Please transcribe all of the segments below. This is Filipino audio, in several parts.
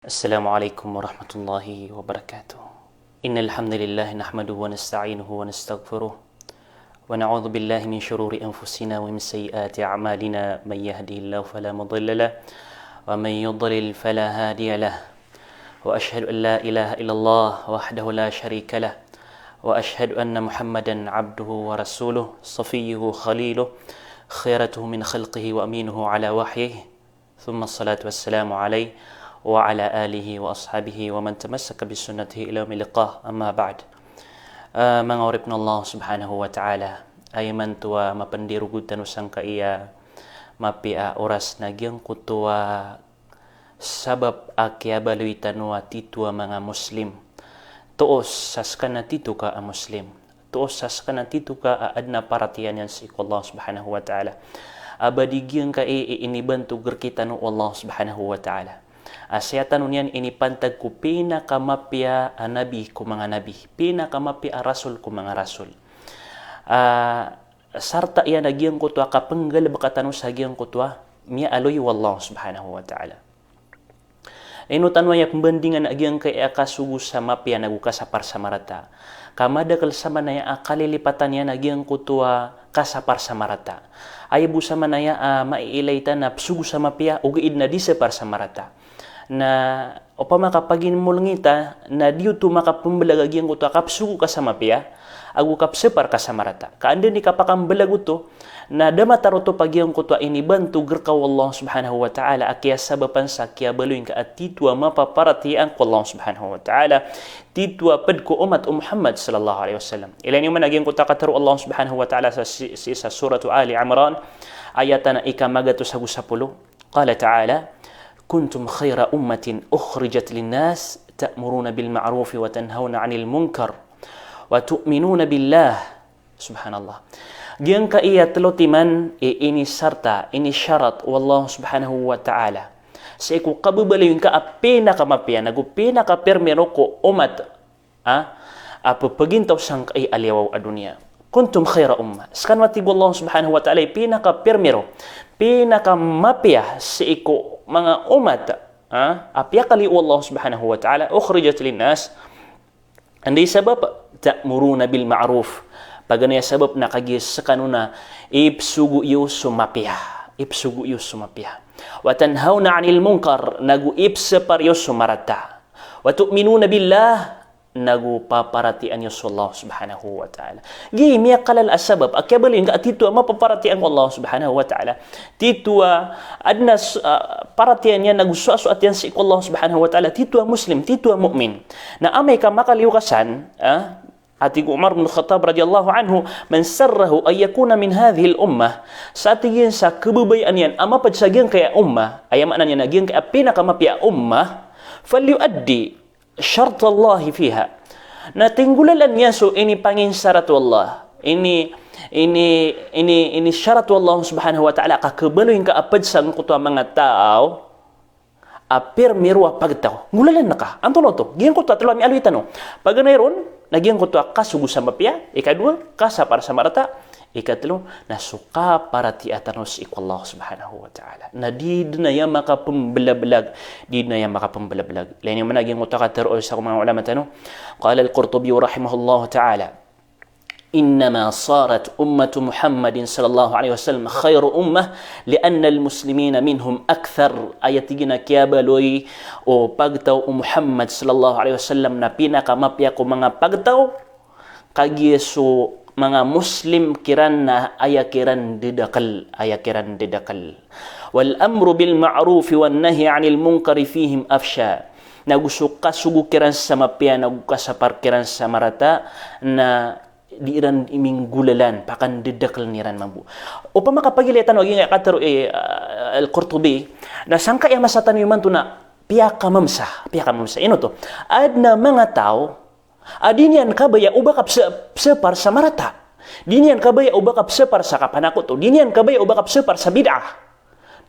السلام عليكم ورحمة الله وبركاته. إن الحمد لله نحمده ونستعينه ونستغفره ونعوذ بالله من شرور أنفسنا ومن سيئات أعمالنا. من يهده الله فلا مضل له ومن يضلل فلا هادي له وأشهد أن لا إله إلا الله وحده لا شريك له وأشهد أن محمدا عبده ورسوله صفيه خليله خيرته من خلقه وأمينه على وحيه ثم الصلاة والسلام عليه وعلى آله وأصحابه ومن تمسك بسنته إلى يوم اللقاء. أما بعد, mangoripna Allah subhanahu wa ta'ala ay mantua mapandirugutan usang kaiya mapia oras nagyang kutua sabab akya baluitan wa titua mga muslim tuos saskana titu ka a muslim tuos saskana titu ka adna paratian yan si Allah subhanahu wa ta'ala abadigyang ka inibantu gerkita no Allah subhanahu wa ta'ala. Asyatan unian ini pantag ku pinakamapya nabi ku mga nabi, pinakamapya rasul ku mga rasul. Sarta yan nagyang kutwa kapenggal bakatano sa gyang kutwa miya aloy wallahu subhanahu wa ta'ala. Ino tanwa ya pembandingan agyang kay akasugu sa mapya naguka sa parsamarata. Kamada kalsama na ya akalilipatan yan agyang kutwa kasapar samarata. Ay busa manaya maiilayta na psugu sa mapya ugiid na di sa parsamarata. Na upama kapagin mo langita na diyo tu makapambelagagyang ko to kapsugo ka sa mapya agu kapsepar ka sa marata kaanda ni kapakambelago to na damataro to pagyang ko to inibantu gerkaw Allah subhanahu wa ta'ala akya sababan sa kya baluin ka at titwa mapaparatian ko Allah subhanahu wa ta'ala titwa pad ko umat Muhammad sallallahu alaihi wasallam. Ilan yung managing ko takataro Allah subhanahu wa ta'ala sa suratu Ali Imran ayatan na ikamagato sa gusapulo qala ta'ala كنتم خير أمة أخرجت للناس تأمرون بالمعروف وتنهون عن المنكر وتؤمنون بالله سبحان الله. Diyan ka iya telotiman ini sarta ini syarat wallahu subhanahu wa ta'ala. Sa iku kababalayin ka apena kamapya nagupena ka permero ko umat pagintaw sang kay aliyaw adunya. Kuntum khaira umma. Sekan wati Allah subhanahu wa ta'ala pinaka permero pinaka mapya sa iku mga umat apya kali Allah subhanahu wa ta'ala ukhrijat linnas anday sabab ta'muruna bil ma'ruf paganaya sabab nakagis sa kanuna ipsugu yu sumapya wa tanhauna 'anil munkar nagu ipsepar yu sumarata wa tu'minuna billah nagu paparatian yu Allah subhanahu wa ta'ala. Gi miya kalal asbab akyabalin ka titua mapaparatian Allah subhanahu wa ta'ala titua adna paratian yan nagu suasuatian si Allah subhanahu wa ta'ala titua muslim titua mu'min na amay ka makaliukasan Ati Umar bin Khattab radhiyallahu anhu man sarrahu ay yakuna min hadhihi al-ummah sa tingin sa kabubayan yan ama padsagyan kaya ummah ay makna niya nagyan kaya pinakamapya ummah falyuaddi syart Allah fiha. Na tinggulalan niya so ini pangin syaratu Allah. Ini syaratu Allah subhanahu wa ta'ala kakabaloyin ka apad sang kuto mga tao apir mirwa pagtaw. Ngulalan na ka. Anto to? Giyan ko to atlo mi alwitan no. Pag ron nagyan ko to kasugo sa mapya, ikadua kasa para sa marata. Ikatlo, nasuka para tiatanos iku Allah subhanahu wa ta'ala. Na di na yan makapambalabalag. Lain yung managing utakatar o sa mga ulama tanong. Qala al-Qurtubi rahimahullah ta'ala. إنما صارت أمة محمد صلى الله عليه وسلم خير أمة لأن المسلمين منهم أكثر آياتنا كيابلوي أو pagtaw محمد صلى الله عليه وسلم نبينا كما بيكو mga pagtaw kagiyeso mga muslim kiran na ayakiran didakal wal amru bil ma'ruf wan nahy 'anil munkar fihim afsha nagusuka sugu kiran sa mapya nagukasapar kiran sa marata na diiran iming gulalan pakan didakal niran mambu upama kapagilitan wagi nga kataro al-Qurtubi na sangka yang masatan yuman to na piyaka mamsa ino to adna mga tao adinian kabaya ubakap separ sa marata. Dinian kabaya ubakap separ sa kapanako to. Dinian kabaya ubakap separ sa bid'ah.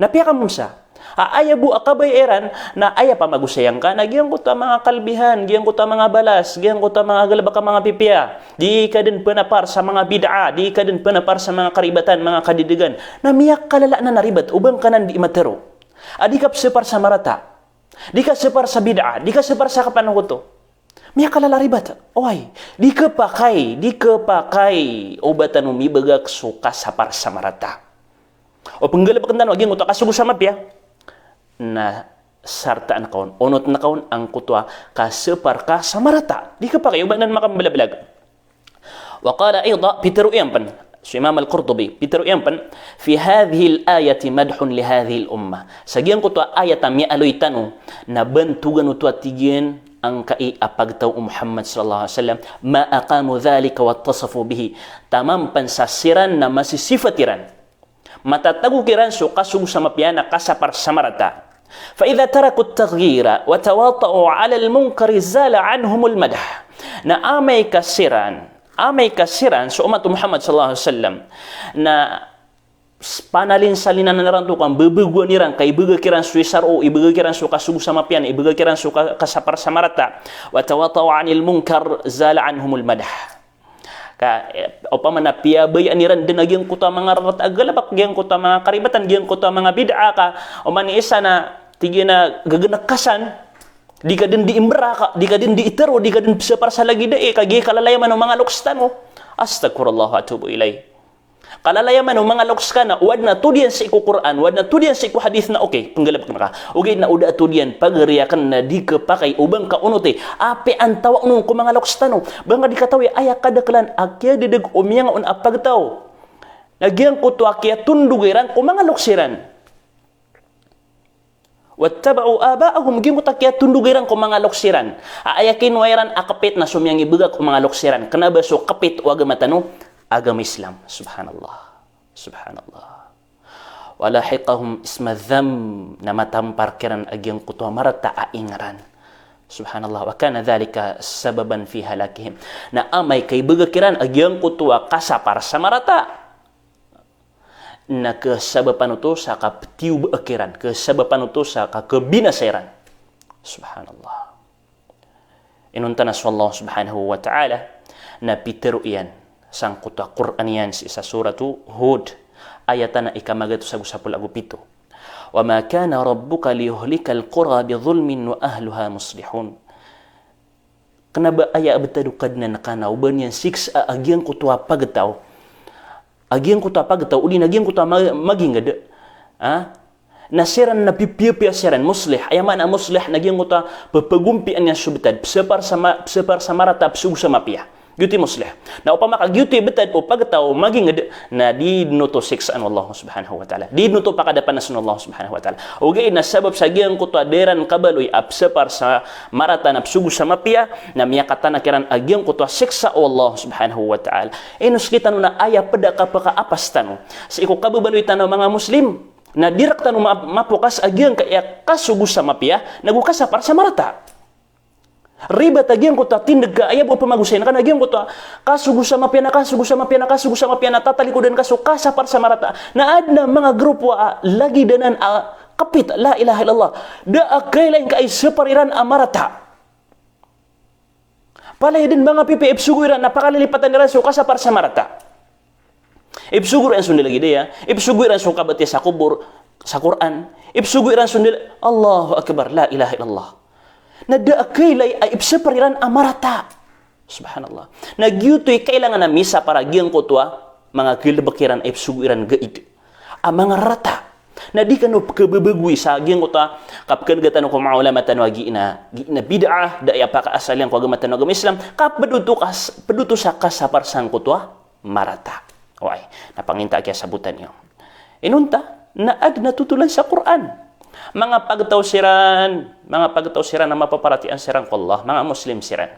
Napia ka mumsa. Aya bu akabay eran na aya pa magusayang ka na giyang ko ta mga kalbihan, giyang ko ta mga balas, giyang ko ta mga galaba ka mga pipya. Di ka din panapar sa mga bid'ah, di ka din panapar sa mga karibatan, mga kadidigan. Na miyak kalala na naribat ubang kanan di matero. Adikap separ sa marata. Di ka separ sa bid'ah, di ka separ sa kapanahuto. Miya kalalaribat. Oy, di ka pakai obatan umibagak suka sapar sa marata. O penggalap kendan wagi nguto kasugo sa mapya. Na sartaan kaon, onot na kaon ang kutwa kasepar ka sa marata. Di ka pakai obatan makambalablag. Wa qala ayda Peter Uyampan, Imam Al-Qurtubi, Peter Uyampan, fi hadhihi al-ayati madhun li hadhihi al-ummah. Sagian kutwa ayat mi aloy tanu na bantugan utwa tigien ang kai apagtaw Muhammad sallallahu alaihi wasallam ma aqamu dhalika wa tasafu bihi tamam pansasiran na masisifatiran matatagukiran so kasug sa mapyana kasapar samarata fa idza taraku at-taghyira wa tawata'u 'ala al-munkar zala 'anhum al-madh na amay kasiran so umat Muhammad sallallahu alaihi wasallam na panalin salinan na naranto kang bebeguan nirang kay begakiran suisar o ibegakiran su kasugo sa mapyan ibegakiran su kasapar samarata wa tawataw anil munkar zala anhumul madah ka opamana piyabay aniran din agyang kuta mga rarat agalabak gyang kuta mga karibatan gyang kuta mga bid'a ka o mani isa na tigi na gaganakasan di ka din diimbra ka di ka din diitero di ka din separ sa lagi dae kagi kalalayaman ng mga lukstan mo astagfirullah wa atubu ilay. Kalalayaman ng mga loks ka na wad na tudiyan sa iku Quran, wad na tudiyan sa iku hadith na okay, panggalap ka na ka. Okay na uda tudiyan pagriyakan na di ka pakay ubang ka unote. Ape ang tawa nung kung mga loks tano. Banga di katawi ayak kadaklan akya didag umiyang on apagtaw. Nagyang kuto akya tundugiran kung mga loksiran. Wattaba'u aba'ahum gimut akya tundugiran kung mga loksiran. Ayakin wairan akapit na sumyang ibagak kung mga loksiran. Kanaba so kapit o agamatano agama Islam. Subhanallah. Walahiqahum isma dham na matampar kiran agyang kutuwa marata aingaran. Subhanallah. Wa kana dhalika sababan fi halakihim. Na amay kay bagakiran agyang kutuwa kasapar sa marata. Na kesababan ito sa kaptiw akiran. Kesababan ito sa kakabinasairan. Subhanallah. Inunta na Allah subhanahu wa ta'ala na pitiru iyan sang kutwa Quran yan sa suratu Hud ayatan na ikamagato sa gusapul agupito wa ma kana rabbuka liyuhlikal qura bidhulmin wa ahluha muslihun kanaba aya betadukad na nakanaw ban yan 6 agyang kutwa pagtaw uli nagyang kutwa magingad nasiran na pipiya siran muslih ayaman ang muslih nagyang kutwa papagumpi an yan subtad separ sa marata psug sa mapia Gyuti muslih. Na upama ka gyuti betad o pagtaw maging na di nuto 6 an Allah subhanahu wa ta'ala. Di nuto pakadapan na Allah subhanahu wa ta'ala. Ugay na sabab sa giyang kutwa deran kabaloy apsepar sa marata na psugo sa mapia na miyakatan na kiran agyang kutwa 6 sa Allah subhanahu wa ta'ala. Inus kita na aya pada kapakaapas tano. Sa iko kababaloy tano mga Muslim na direkta no mapukas agyang kaya kasugo sa mapia nagukasapar sa marata. Riba tagyang ko ta tindag ka ayab o pamagusayin ka nagyang ko ta kasugo sa mapya na tatalikodan kaso kasapar sa marata na adna mga grupo lagi danan kapit la ilaha illallah da kailan ka ay separiran amarata palay din mga pipi ibsuguran napakalilipatan nila so kasapar sa marata ibsuguran sundi lagi dia ibsuguran so kabati sa kubur sa Quran ibsuguran sundi Allahu akbar la ilaha illallah na daakailay ay ipsepariran amarata. Subhanallah. Nagyutoy kailangan na misa para giyang kutwa, mga gilabakiran ay ipsugiran gaid. Ang mga rata, na di ka no kababagwi sa giyang kutwa, kapag gatan ko maulamatan wagi na bid'ah, daya pakaasal yang ko agamatan agama Islam, paduto sa kasapar sang kutwa, marata. Okay, napanginta kaya sabutan niyo. Inunta, naad natutulan sa Quran. Mga pagtawsiran na mapaparatian sirang ko Allah, mga Muslim siran.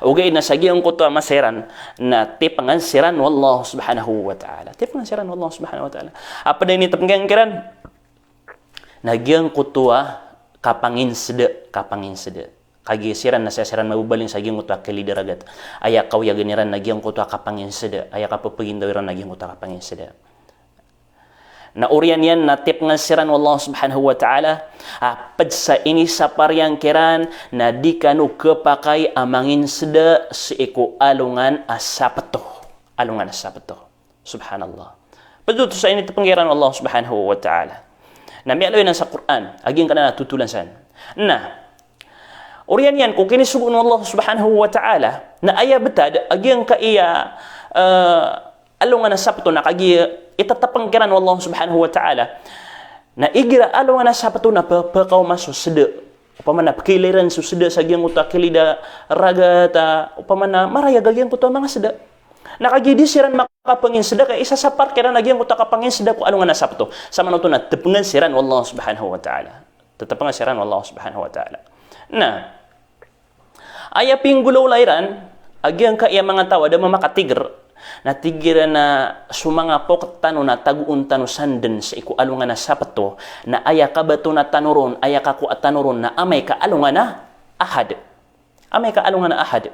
Ugay na sagiyang ko to masiran na tipangan siran wallahu subhanahu wa ta'ala. Tipangan siran wallahu subhanahu wa ta'ala. Apa din ito pangkiran? Nagyang ko to kapangin sede. Kagisiran na siran mabubaling sagiyang ko to kalideragat. Aya kaw yaganiran nagyang ko to kapangin sede. Aya kapapagindawiran nagyang ko to kapangin sede. Na urian yan na tip nga siran wallahu subhanahu wa ta'ala pad sa ini sa paryang kiran na di kanu kepakay amangin seda si iku alungan asapato subhanallah paduto sa ini tepanggiran Allah subhanahu wa ta'ala na mialoy na sa Quran aging kana natutulan san Nah, urian yan kung kinisugun Allah subhanahu wa ta'ala na aya betad agyang ka iya alungan na sabto na kagi itatapang kiran Allah subhanahu wa ta'ala na igira alungan na sabto na pakaw masusede upamana pakiliran susede sa agyang uta kilida ragata upamana maraya gagyang kuto mga seda nakagi disiran makapangin seda kay isa sa parkiran agyang uta kapangin seda ko alungan na sabto sama no to na tepengan siran Allah subhanahu wa ta'ala tetepengan siran Allah subhanahu wa ta'ala. Nah, aya pinggulaw layran agyang ka iya mga tawa da mamakatigr na tigira na sumanga pok tano na taguun tano sanden sa iku alungan na sapato na aya ka bato na tanuron aya ka ku atanuron na amay ka alungan na ahad amay ka alungan na ahad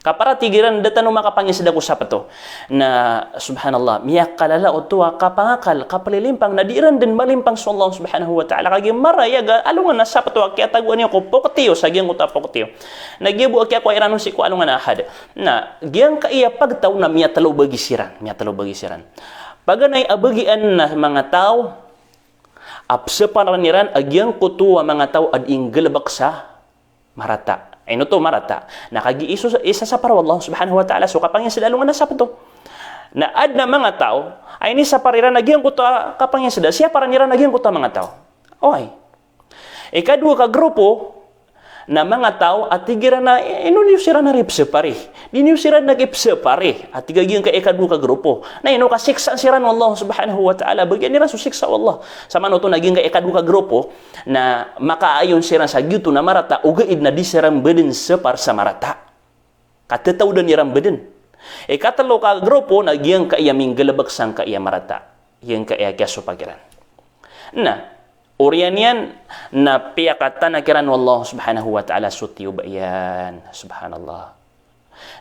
kapara tigiran data no makapangis ko sapato na subhanallah miyak kalala o tuwa kapangakal kapalilimpang na diiran din malimpang sa Allah subhanahu wa ta'ala kagi marayaga alungan na sapato kaya taguan niyo ko poktiyo sa giyang uta poktiyo nagibu kaya ko iranon si ko alungan na ahad na giyang kaiya pagtaw na miya talo bagisiran paganay abagian na mga tao apsepan raniran agyang kutuwa mga tao ad inggelbak sa marata ino to marata nakagi-iso isa sa para Allah subhanahu wa ta'ala so kapangyan sila alungan na sapato na ad na mga tao ay ni sa parira nagyang kuto kapangyan sila siya para nira nagyang kuto mga tao oy ikadua ka grupo na mga tao at tigira na ino sira na ripse pare diniyo sira nagipse pare at tigagyan ka ikadua ka grupo na ino ka siksa sira ng Allah subhanahu wa ta'ala bagyan nila so siksa Allah sama no to naging ka ikadua ka grupo na makaayon sira sa gitu na marata ugaid na di siram beden separ sa marata katetaw dan niram beden ikatalo ka grupo naging ka iya minggalabak sang ka iya marata yang ka iya kaso pagiran na urian yan na piyakatan na kiran Allah subhanahu wa ta'ala sutiyo ba yan subhanallah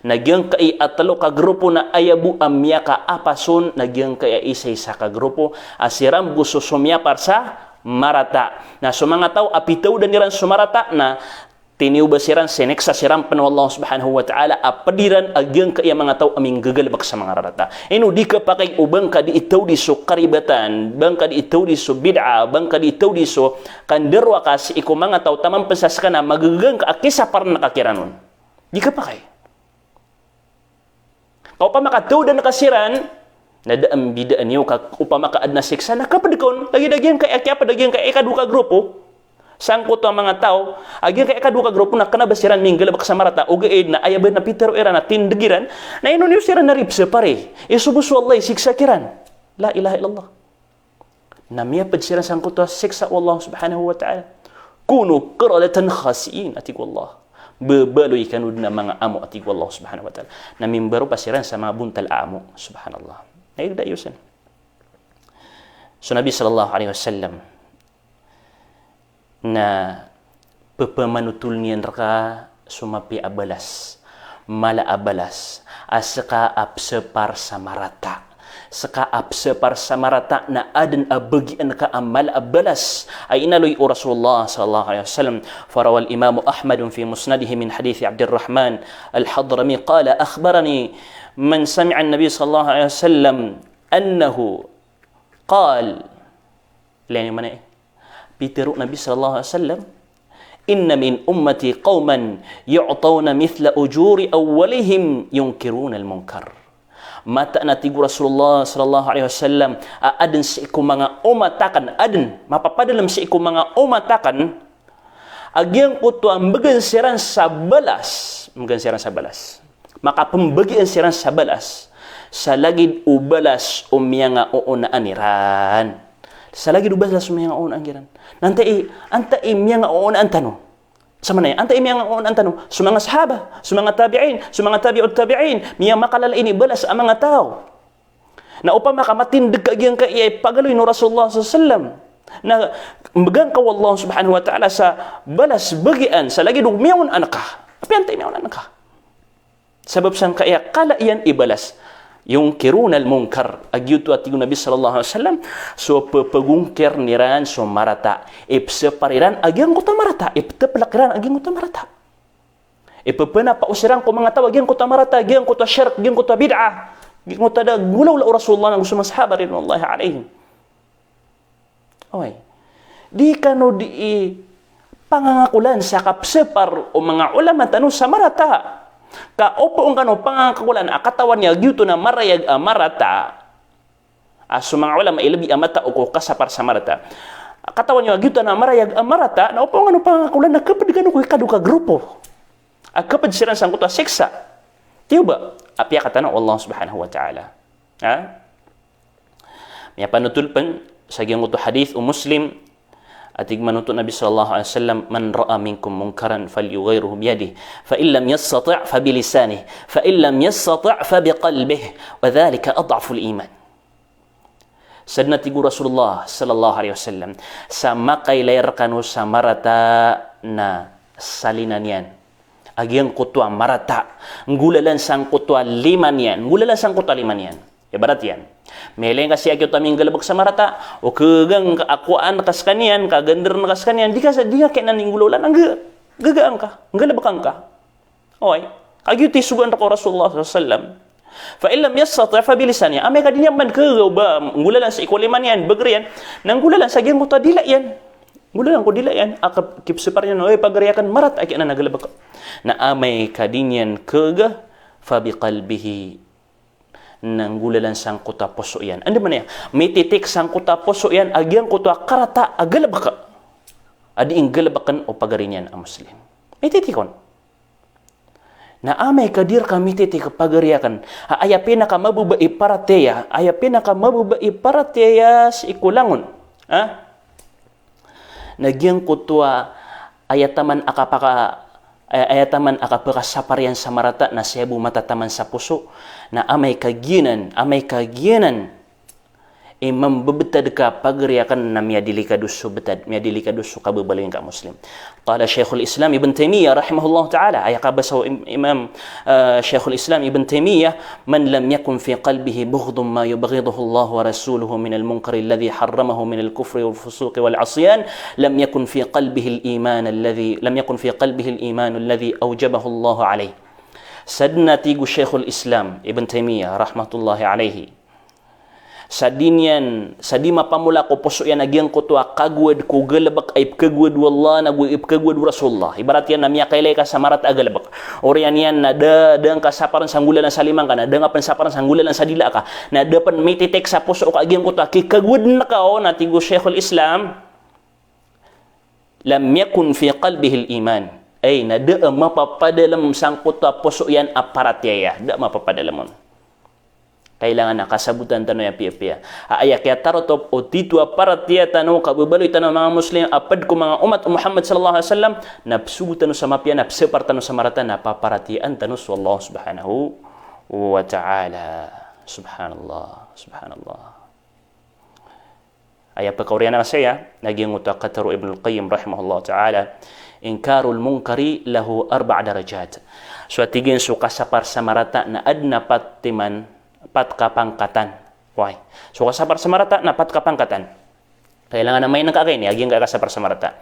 nagyang kay atalo ka grupo na ayabu amya ka apason nagyang kay isa-isa ka grupo asiram gusto sumyapar sa marata na sumanga tao apitaw dan niran sumarata na tiniubasiran seneksa siram panu Allah subhanahu wa ta'ala apadiran agyang kaya mga tao aming gagalbak sa mga rarata ino di ka pakay ubang ka di itaw di so karibatan bang ka di itaw di so bid'a bang ka di itaw di so kanderwa ka si iko mga tao tamang pesas ka na magagang ka akisa par nakakiranon di ka pakay kau pa makataw dan nakasiran nadaam bidaan niyo ka upama kaad na siksa nakapadikon lagi-dagian kay akya padagian kay ikaduka grupo sangko to ang mga tao agi kay ikaduka grupo na kanabasiran minggalabak sa marata ugaid na ayaban na pitero era na tindegiran na inuniyo sira na ripse pare isubusu Allah siksa kiran la ilaha illallah na miyapad sira sangko to siksa Allah subhanahu wa ta'ala kunu qiradatan khasiin atik wallah bebaloy kanud na mga amo atik wallah subhanahu wa ta'ala na mimbaro pasiran sa mga buntal amo subhanallah na igdayusan so Nabi sallallahu alaihi wasallam na pepamanutul niyan raka sumapi abalas mala abalas asaka apsepar samarata saka apsepar samarata na adan abagian ka amal abalas ay inaloy Rasulullah sallallahu alaihi wasallam farawal Imam Ahmad fi musnadihi min hadith Abdurrahman al-Hadrami qala akhbarani man sami'a an-nabi sallallahu alaihi wasallam annahu qala lani mana Peter Nabi sallallahu alaihi wasallam inna min ummati qauman yu'tawna mithla ujuri awwalihim yunkiruna al-munkar mata na tigu Rasulullah sallallahu alaihi wasallam adan si iku mga umatakan adan mapapadalam si iku mga umatakan agyang kuto ang bagansiran sa balas maka pembagian siran sa balas sa lagid ubalas umyanga uunaan iran sa lagid ubalas umyanga uunaan iran anta imyang oon antano sama na anta imyang oon antano sa mga sahaba sa mga tabi'in sa mga tabi'ut tabi'in miya makalala ini balas ang mga tao na upama ka matindig ka gyang ka iyay pagaloy no Rasulullah sallallahu alaihi wasallam na magang ka wallah subhanahu wa ta'ala sa balas bagian sa lagi dugmiyaon anak ka api anta imyaon anak ka sabab sang ka iya kala iyan ibalas yung kirunal munkar agyuto at yung Nabi sallallahu alaihi wasallam so pagungkir niran so marata ipse pariran agyang kuta marata ipte pelakiran agyang kuta marata ipepena pausiran ko mga tawag agyang kuta marata agyang kuta syirk agyang kuta bid'ah agyang kuta da gulaw la Rasulullah ng mga sahaba ridwanullahi alaihim oy di kano di pangangakulan sa kapsepar o mga ulama tanu sa marata. Ka opo ang kano pangangakulan akatawan niya gyuto na marayag marata. Aso mga ulama ilabi amata o kasapar sa marata. Katawan niya gyuto na marayag marata na opo ang kano pangangakulan na kapag gano ko kaduka grupo. Kapag siran sang kuta seksa. Tiyo ba? Apya katana Allah subhanahu wa ta'ala. Ha? May panutulpan sa giyang uto hadith o Muslim atig manuto Nabi sallallahu alaihi wasallam man ra'a minkum munkaran falyughayyirhu bi yadihi fa in lam yastati' fa bi lisanihi fa in lam yastati' fa bi qalbihi wa dhalika adhafu al-iman. Sadna tigu Rasulullah sallallahu alaihi wasallam sa makailayar kanu sa marata na salinan yan. Agyang kutwa marata. Ngulalan sang kutwa liman yan. Ngulalan sang kutwa liman yan. Ibarat yan. Meleng kasi agyo taming galabag sa marata. O kagang kaakuan kas kanyan. Kagandar na kas kanyan. Di ka kaya naningululan. Ang gagaan ka. Ang galabakang ka. Okay. Agyo tisugan ako Rasulullah sallallahu fa illam yastati' fa bilisan niya. Amay ka din yan man kagaw ba. Ngulalan sa ikuliman yan. Bagri yan. Nangulalan sa agyang kutwa dila yan. Ngulalan ko dila yan. Akap kipsipar niya. Oy pagariyakan marat. Agyo na nagalabag ka. Na amay kadinyan kaga fabiqalbihi nanggulalan sang kuta poso yan. Ano man yan? May titik sang kuta poso yan agyang kuta karata agalabaka. Adi ing galabakan o pagarinyan ang Muslim. May titikon. Na amay kadir kami titik pagariyakan. Ayapin na ka mabubai parateya. Ayapin na ka mabubai parateya si ikulangon. Ha? Nagyang kutua ayataman ayataman akapakasaparian sa marata na sebu matataman sa puso na amay kagyanan mambebetad ka pagriyakan na miyadili ka duso betad miyadili ka duso kababalin ka Muslim. Qala Shaykhul Islam Ibn Taymiyyah rahimahullah ta'ala ay kabasaw Imam Shaykhul Islam Ibn Taymiyyah man lam yakun fi qalbihi bughdun ma yubghiduhu Allah wa rasuluhu min al-munkar alladhi harramahu min al-kufri wal fusuq wal 'asyan lam yakun fi qalbihi al-iman alladhi awjabahu Allah alayhi. Sadna tigu Shaykhul Islam Ibn Taymiyyah rahmatullahi alayhi sa di mapamula ko puso yan agyang ko to kagwad ko galabak ay kagwad wallah nagwib kagwad Rasulullah. Ibarat yan na miya kailay ka sa marat agalabak. Or yan na dang kasaparan sa ngulan sa limang ka na dang kasaparan sa ngulan sa dila ka na dapan may titek sa puso ka agyang ko to kagwad na ka o na tigo Shaykhul Islam lam yakun fi qalbihi al-iman ay na da mapapadalam sang ko to puso yan aparatya da mapapadalamon. Kailangan na kasabutan tano ya pia-pia. Aya kaya tarotop o titwa para tiya tano kababaloy tano mga Muslim apad ko mga umat Muhammad sallallahu alaihi wasallam napsubutan sa mapia napsepar tano sa marata napaparatian tano sa Allah subhanahu wa ta'ala. Subhanallah. Aya pagkauriyan na saya naging utakataru Ibn al-Qayyim rahimahullah ta'ala inkarul munkari lahu 4 darajat. So tigin su kasapar sa marata na adna patiman pat kapangkatan. Why? So kasapar sa marata na pat kapangkatan. Kailangan na may nakakain aging kasapar sa marata.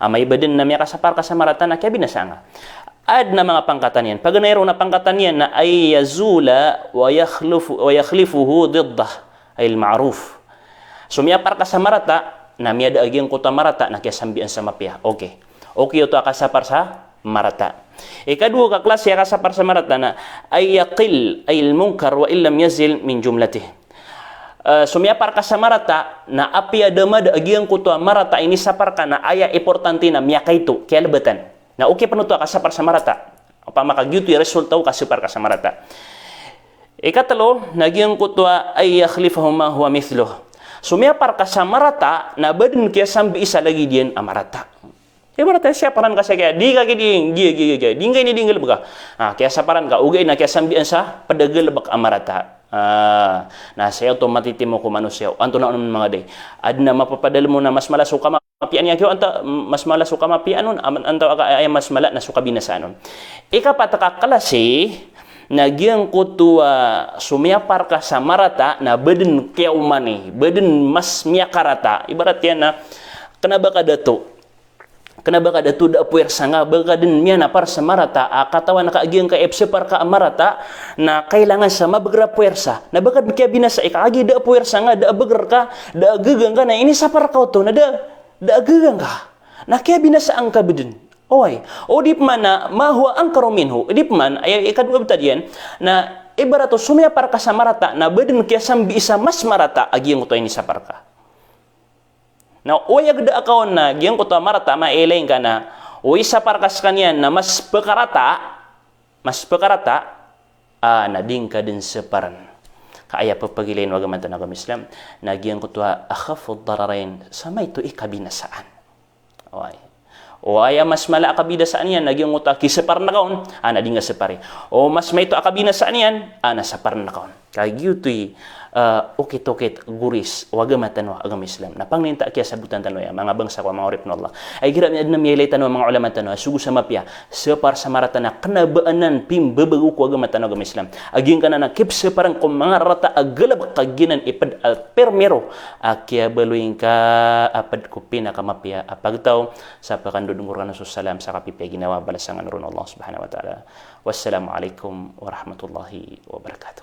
May iba din na may kasapar ka sa marata na kaya binasanga. Ad na mga pangkatan yan. Pag mayroon na pangkatan yan na ay yazula wa yakhlifuhu diddah ay al-ma'ruf. So miyapar ka sa marata na miyada aging kuta marata na kaya sambian sa mapya. Okay ito kasapar sa marata. Ikadua ka klase kasapar sa marata na ay yaqil ay al-munkar wa illam yazil min jumlatih. Sumiyapar ka sa marata na apya damad agyang kuto marata ini sapar ka na aya importante na miya kayto kaya labatan. Na okay panuto kasapar sa marata. Apa makagyuto resulta kasapar ka sa marata. Ikatlo nagyang kuto ay yakhlifahu ma huwa mithluh. Sumiyapar ka sa marata na badin kaya sambi isa lagi diyan amarata. Ibarat siya paran kasi kaya di ka giding dingay ni dinggal baka kaya sa paran ka ugay na kaya sambian sa padagal bak amarata na sayo to matitimo ko manusia anto na mga day adna mapapadal mo na mas malaso ka mapian niya kyo anta mas malaso ka mapianon anto ay mas mala na suka binasanon ikapataka kalasi nagyang kutua sumiyapar ka sa marata na beden kaya umani beden mas miyakarata ibarat yan na kanaba ka dato kenapa kada tu da puwersa nga baga din miya na par sa marata katawan na kaagiyang ka FC par ka marata na kailangan sa mabagra puwersa na bagad kaya binasa ikaagi da puwersa nga da bagar ka da agagang ka na ini sa par ka to na da agagang ka Na kaya binasaan ka bedin. Oy, o di mana ma huwa ankaru minhu. Di man ay ikadua betadian na ibarato sumya parka sa marata na bedin kaya sambi isa mas marata agi ang ini sa parka. Na oy agda akaw na giyang ko marata maelain ka na o isa parkas kanyan na mas pekarata nading ka din sa paran. Kaya papagilain wag man tanang Islam nagyang kutwa akhafud dararain sama ito ikabinasaan. Oy. O aya mas mala akabinasaan yan nagyang uta kisepar na kaon nading nga separe. O mas may ito akabinasaan yan nasapar na kaon. Kaya gyutoy ukit-ukit guris wag man tanong agam Islam. Napang ninta kaya sabutan tanong ya mga bangsa ko mga orip no Allah. Ay gira mi adna miyelay tanong mga ulama tanong sugu sa mapya separ sa maratana kanabaanan pim bebagu ko agam tanong agam Islam. Aging kana na kip separang ko mga rata agalab kaginan ipad permero akya baluing ka apad ko pinakamapya apagtaw sa pakandudungur na salam sa kapipay ginawa balasangan ron Allah subhanahu wa ta'ala. Wassalamu alaikum warahmatullahi wabarakatuh.